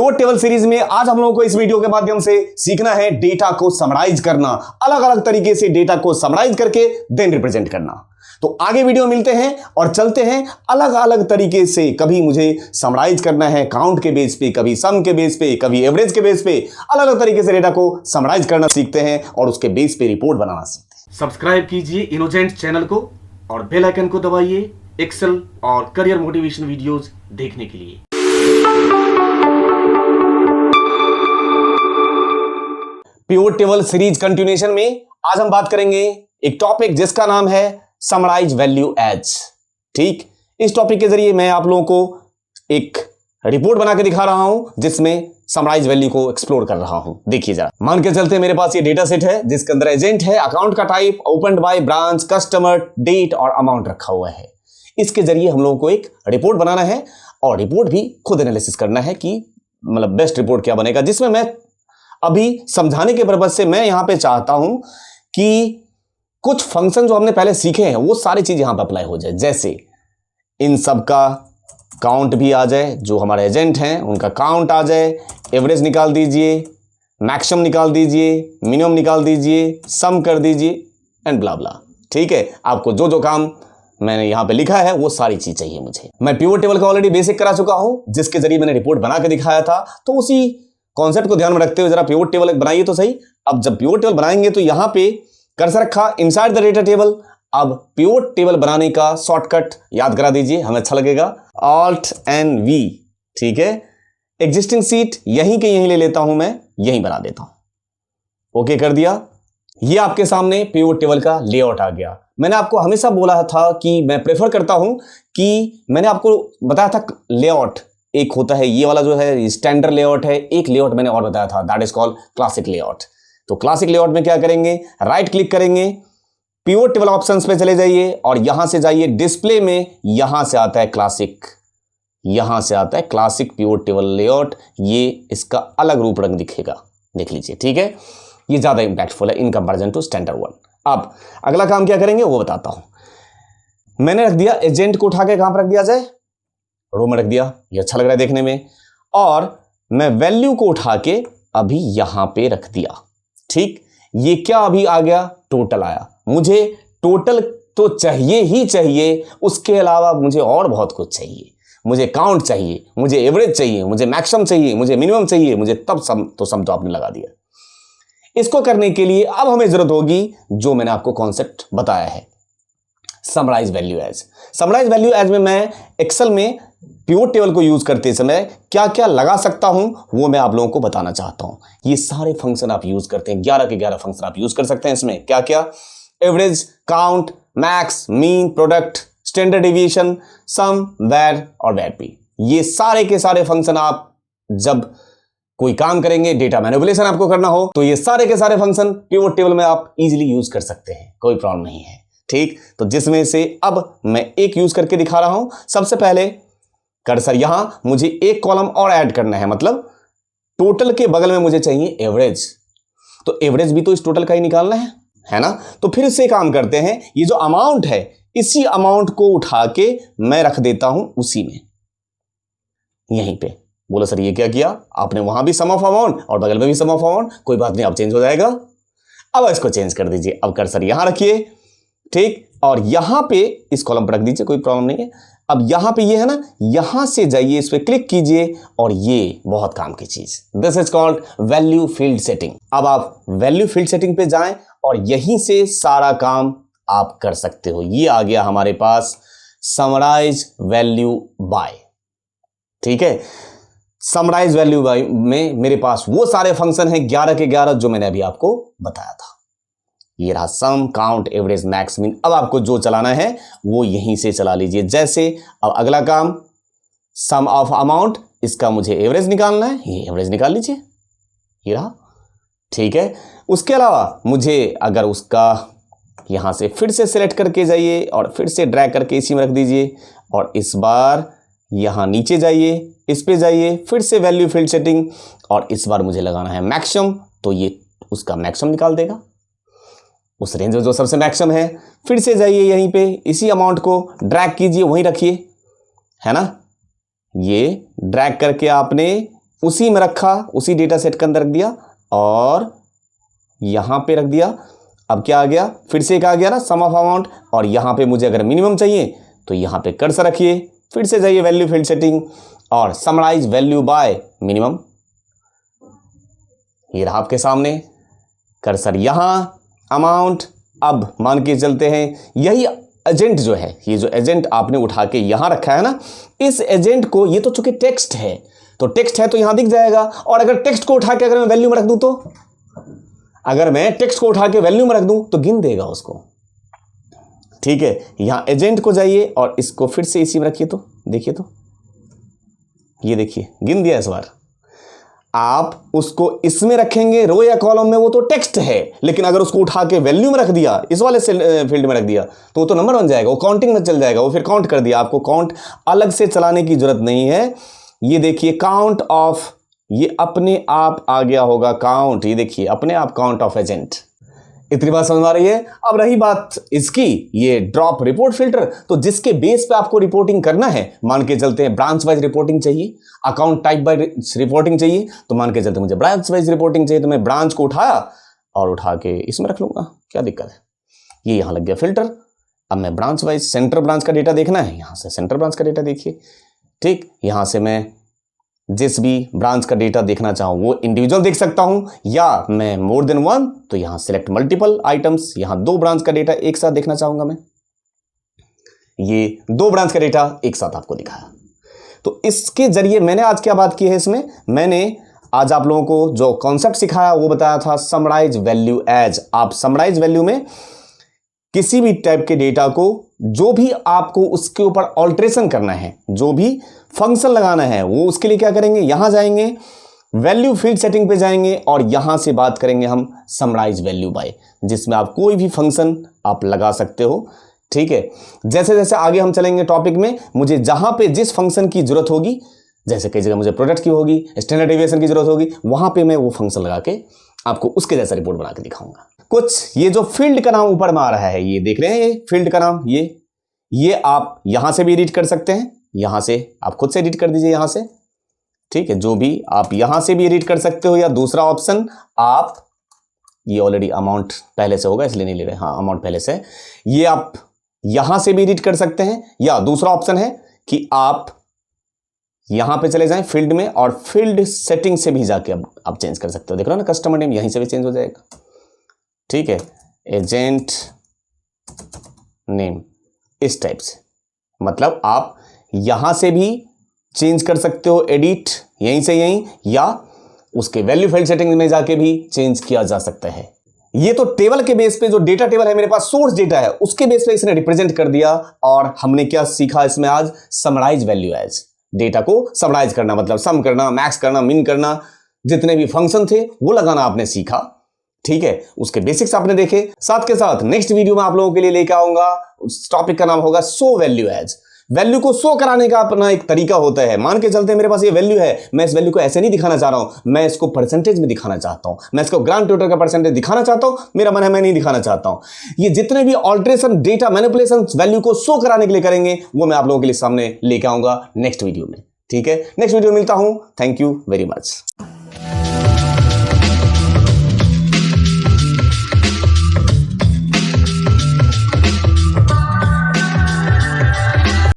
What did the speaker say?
Pivot table series में आज हम लोगों को इस वीडियो के माध्यम से सीखना है डेटा को समराइज करना, अलग अलग तरीके से डेटा को समराइज करके देन रिप्रेजेंट करना। तो आगे वीडियो मिलते हैं और चलते हैं अलग अलग तरीके से। कभी मुझे समराइज करना है काउंट के बेस पे, कभी सम के बेस पे, कभी एवरेज के बेस पे, अलग अलग तरीके से डेटा को समराइज करना सीखते हैं और उसके बेस पे रिपोर्ट बनाना सीखते हैं। सब्सक्राइब कीजिए इनोजेंट चैनल को और बेल आइकन को दबाइए एक्सेल और करियर मोटिवेशन वीडियोस देखने के लिए। पिवोट टेबल सीरीज कंटिन्यूएशन में आज हम बात करेंगे एक टॉपिक जिसका नाम है समराइज वैल्यू एज। ठीक, इस टॉपिक के जरिए मैं आप लोगों को एक रिपोर्ट बना के दिखा रहा हूं जिसमें समराइज वैल्यू को एक्सप्लोर कर रहा हूं। देखिए जरा, मान के चलते मेरे पास ये डेटा सेट है जिसके अंदर एजेंट है, अकाउंट का type, opened by, branch, customer, date और अमाउंट रखा हुआ है। इसके जरिए हम लोगों को एक रिपोर्ट बनाना है और रिपोर्ट भी खुद एनालिसिस करना है कि मतलब बेस्ट रिपोर्ट क्या बनेगा, जिसमें मैं अभी समझाने के पर्पज से मैं यहां पे चाहता हूं कि कुछ फंक्शन जो हमने पहले सीखे हैं वो सारी चीज यहां पर अप्लाई हो जाए। जैसे इन सब का काउंट भी आ जाए, जो हमारे एजेंट हैं उनका काउंट आ जाए, एवरेज निकाल दीजिए, मैक्सिमम निकाल दीजिए, मिनिमम निकाल दीजिए, सम कर दीजिए एंड ब्ला ब्ला। ठीक है, आपको जो जो काम मैंने यहां पे लिखा है वो सारी चीज चाहिए मुझे। मैं पिवोट टेबल का ऑलरेडी बेसिक करा चुका हूं जिसके जरिए मैंने रिपोर्ट बना के दिखाया था, तो उसी कॉन्सेप्ट को ध्यान में रखते हुए जरा पिवोट टेबल बनाइए तो सही। अब जब पिवोट टेबल बनाएंगे तो यहां पे कर्सर रखा इनसाइड द डेटा टेबल। अब पिवोट टेबल बनाने का शॉर्टकट याद करा दीजिए, हमें अच्छा लगेगा, Alt and V। ठीक है, एग्जिस्टिंग सीट यहीं के यहीं ले लेता हूं, मैं यहीं बना देता हूं। ओके कर दिया। ये आपके सामने पिवोट टेबल का लेआउट आ गया। मैंने आपको हमेशा बोला था कि मैं प्रेफर करता हूं कि मैंने आपको बताया था लेआउट एक होता है, ये वाला जो है स्टैंडर्ड लेआउट है, एक लेआउट मैंने और बताया था that is called classic layout. तो क्लासिक लेआउट में क्या करेंगे, राइट क्लिक करेंगे, पिवोट टेबल ऑप्शंस पे चले जाइए और यहां से जाइए डिस्प्ले में, यहां से आता है क्लासिक, यहां से आता है क्लासिक पिवोट टेबल लेआउट। ये इसका अलग रूप रंग दिखेगा, देख लीजिए। ठीक है, ये ज्यादा इंपैक्टफुल है in comparison to standard one. अब अगला काम क्या करेंगे वो बताता हूं। मैंने रख दिया एजेंट को, उठा के कहां पर रख दिया जाए, रो में रख दिया, ये अच्छा लग रहा है देखने में। और मैं वैल्यू को उठा के अभी यहां पे रख दिया। ठीक, ये क्या अभी आ गया, टोटल आया। मुझे टोटल तो चाहिए ही चाहिए, उसके अलावा मुझे और बहुत कुछ चाहिए। मुझे काउंट चाहिए, मुझे एवरेज चाहिए, मुझे मैक्सिमम चाहिए, मुझे मिनिमम चाहिए, मुझे तब सम तो आपने लगा दिया। इसको करने के लिए अब हमें जरूरत होगी जो मैंने आपको कॉन्सेप्ट बताया है, summarize value as. Summarize value as में मैं एक्सेल में पिवोट टेबल को यूज करते समय क्या क्या लगा सकता हूं वो मैं आप लोगों को बताना चाहता हूं। ये सारे फंक्शन आप यूज करते हैं, 11 के 11 फंक्शन आप यूज कर सकते हैं इसमें। क्या क्या, average, count, max, mean, product, standard deviation, sum, var और वैर-पी। ये सारे के सारे फंक्शन आप जब कोई काम करेंगे, डेटा मैनिपुलेशन आपको करना हो, तो ये सारे के सारे फंक्शन पिवोट टेबल में आप इजीली यूज कर सकते हैं, कोई प्रॉब्लम नहीं है। ठीक, तो जिसमें से अब मैं एक यूज करके दिखा रहा हूं। सबसे पहले कर्सर यहां, मुझे एक कॉलम और ऐड करना है, मतलब टोटल के बगल में मुझे चाहिए एवरेज। तो एवरेज भी तो इस टोटल का ही निकालना है ना। तो फिर से काम करते हैं, ये जो अमाउंट है इसी अमाउंट को उठा के मैं रख देता हूं उसी में, यहीं पे। बोलो सर ये क्या किया आपने, वहां भी सम ऑफ अमाउंट और बगल में भी सम ऑफ अमाउंट। कोई बात नहीं, अब चेंज हो जाएगा। अब इसको चेंज कर दीजिए, अब कर्सर यहां रखिए। ठीक, और यहां पे इस कॉलम पर रख दीजिए, कोई प्रॉब्लम नहीं है। अब यहां पे ये है ना, यहां से जाइए, इस पे क्लिक कीजिए और ये बहुत काम की चीज, this is called value field setting. अब आप वैल्यू फील्ड सेटिंग पे जाएं और यहीं से सारा काम आप कर सकते हो। ये आ गया हमारे पास समराइज वैल्यू बाय। ठीक है, समराइज वैल्यू बाय में मेरे पास वो सारे फंक्शन हैं 11 के 11 जो मैंने अभी आपको बताया था। ये रहा सम, काउंट, एवरेज, मैक्स, मीन। अब आपको जो चलाना है वो यहीं से चला लीजिए। जैसे अब अगला काम सम ऑफ अमाउंट, इसका मुझे एवरेज निकालना है, ये एवरेज निकाल लीजिए, ये रहा। ठीक है, उसके अलावा मुझे अगर उसका यहां से फिर से सिलेक्ट करके जाइए और फिर से ड्रैग करके इसी में रख दीजिए और इस बार यहां नीचे जाइए, इस पे जाइए, फिर से वैल्यू फील्ड सेटिंग और इस बार मुझे लगाना है मैक्सिमम, तो ये उसका मैक्सिमम निकाल देगा, उस रेंज में जो सबसे मैक्सिमम है। फिर से जाइए यहीं पे, इसी अमाउंट को ड्रैग कीजिए, वहीं रखिए, है ना। ये ड्रैग करके आपने उसी में रखा, उसी डेटा सेट के अंदर रख दिया और यहां पे रख दिया। अब क्या आ गया, फिर से एक आ गया ना सम ऑफ अमाउंट, और यहां पे मुझे अगर मिनिमम चाहिए तो यहां पे कर्सर रखिए, फिर से जाइए वैल्यू फील्ड सेटिंग और समराइज वैल्यू बाय मिनिमम। ये रहा आपके सामने कर्सर, यहां अमाउंट। अब मान के चलते हैं यही एजेंट जो है, ये जो एजेंट आपने उठा के यहां रखा है ना, इस एजेंट को, ये तो चूंकि टेक्स्ट है तो टेक्स्ट है तो यहां दिख जाएगा, और अगर टेक्स्ट को उठा के अगर मैं वैल्यू में रख दूं तो, अगर मैं टेक्स्ट को उठा के वैल्यू में रख दूं तो गिन देगा उसको। ठीक है, यहां एजेंट को जाइए और इसको फिर से इसी में रखिए, तो देखिए, तो ये देखिए गिन दिया इस बार। आप उसको इसमें रखेंगे रो या कॉलम में, वो तो टेक्स्ट है, लेकिन अगर उसको उठा के वैल्यू में रख दिया, इस वाले फील्ड में रख दिया, तो वो तो नंबर बन जाएगा, वो काउंटिंग में चल जाएगा, वो फिर काउंट कर दिया। आपको काउंट अलग से चलाने की जरूरत नहीं है। ये देखिए काउंट ऑफ, ये अपने आप आ गया होगा काउंट, ये देखिए अपने आप काउंट ऑफ एजेंट। इतनी बात समझ आ रही है। अब रही बात इसकी, ये ड्रॉप रिपोर्ट फिल्टर, तो जिसके बेस पे आपको रिपोर्टिंग करना है, मान के चलते हैं ब्रांच वाइज रिपोर्टिंग चाहिए, अकाउंट टाइप बाय रिपोर्टिंग चाहिए, तो मान के चलते मुझे ब्रांच वाइज रिपोर्टिंग चाहिए, तो मैं ब्रांच को उठाया और उठा के इसमें रख लूंगा, क्या दिक्कत है। ये यहां लग गया फिल्टर। अब मैं ब्रांच वाइज, सेंटर ब्रांच का डेटा देखना है, यहां से सेंटर ब्रांच का डेटा देखिए। ठीक, यहां से मैं जिस भी ब्रांच का डेटा देखना चाहूं वो इंडिविजुअल देख सकता हूं, या मैं मोर देन वन, तो यहां सिलेक्ट मल्टीपल आइटम्स, यहां 2 ब्रांच का डेटा एक साथ देखना चाहूंगा मैं। ये 2 ब्रांच का डेटा एक साथ आपको दिखाया। तो इसके जरिए मैंने आज क्या बात की है, इसमें मैंने आज आप लोगों को जो कॉन्सेप्ट सिखाया वो बताया था समराइज वैल्यू एज। आप समराइज वैल्यू में किसी भी टाइप के डेटा को, जो भी आपको उसके ऊपर ऑल्ट्रेशन करना है, जो भी फंक्शन लगाना है, वो उसके लिए क्या करेंगे, यहां जाएंगे वैल्यू फील्ड सेटिंग पे जाएंगे और यहां से बात करेंगे हम समराइज वैल्यू बाय, जिसमें आप कोई भी फंक्शन आप लगा सकते हो। ठीक है, जैसे जैसे आगे हम चलेंगे टॉपिक में, मुझे जहां पे जिस फंक्शन की जरूरत होगी, जैसे कई जगह मुझे प्रोडक्ट की होगी, स्टैंडर्ड डेविएशन की जरूरत होगी, वहां पे मैं वो फंक्शन लगा के आपको उसके जैसा रिपोर्ट बना के दिखाऊंगा। कुछ ये जो फील्ड का नाम ऊपर में आ रहा है, ये देख रहे हैं, ये फील्ड का नाम, ये आप यहां से भी एडिट कर सकते हैं, यहां से आप खुद से एडिट कर दीजिए यहां से। ठीक है, जो भी आप यहां से भी एडिट कर सकते हो, या दूसरा ऑप्शन आप, ये ऑलरेडी अमाउंट पहले से होगा इसलिए नहीं ले रहे, हाँ अमाउंट पहले से, ये आप यहां से भी एडिट कर सकते हैं, या दूसरा ऑप्शन है कि आप यहां पे चले जाएं फील्ड में और फील्ड सेटिंग से भी जाके अब आप चेंज कर सकते हो। देख रहे हो ना, कस्टमर नेम यहीं से भी चेंज हो जाएगा। ठीक है, एजेंट नेम इस टाइप से, मतलब आप यहां से भी चेंज कर सकते हो, एडिट यहीं से यहीं, या उसके वैल्यू फील्ड सेटिंग में जाके भी चेंज किया जा सकता है। ये तो टेबल के बेस पे, जो डेटा टेबल है मेरे पास, सोर्स डेटा है, उसके बेस पे इसने रिप्रेजेंट कर दिया। और हमने क्या सीखा इसमें आज, समराइज वैल्यू एज। डेटा को समराइज करना मतलब सम करना, मैक्स करना, मिन करना, जितने भी फंक्शन थे वो लगाना आपने सीखा। ठीक है, उसके बेसिक्स आपने देखे। साथ के साथ नेक्स्ट वीडियो में आप लोगों के लिए लेकर आऊंगा, उस टॉपिक का नाम होगा शो वैल्यू एज। वैल्यू को शो कराने का अपना एक तरीका होता है। मान के चलते हैं मेरे पास ये वैल्यू है, मैं इस वैल्यू को ऐसे नहीं दिखाना चाह रहा हूं, मैं इसको परसेंटेज में दिखाना चाहता हूं, मैं इसको ग्रांड टोटल का परसेंटेज दिखाना चाहता हूं, मेरा मन है मैं नहीं दिखाना चाहता हूं। ये जितने भी ऑल्ट्रेशन, डेटा मैनिपुलेशन वैल्यू को शो कराने के लिए करेंगे, वो मैं आप लोगों के लिए सामने लेके आऊंगा नेक्स्ट वीडियो में। ठीक है, नेक्स्ट वीडियो में मिलता हूं। Thank you very much.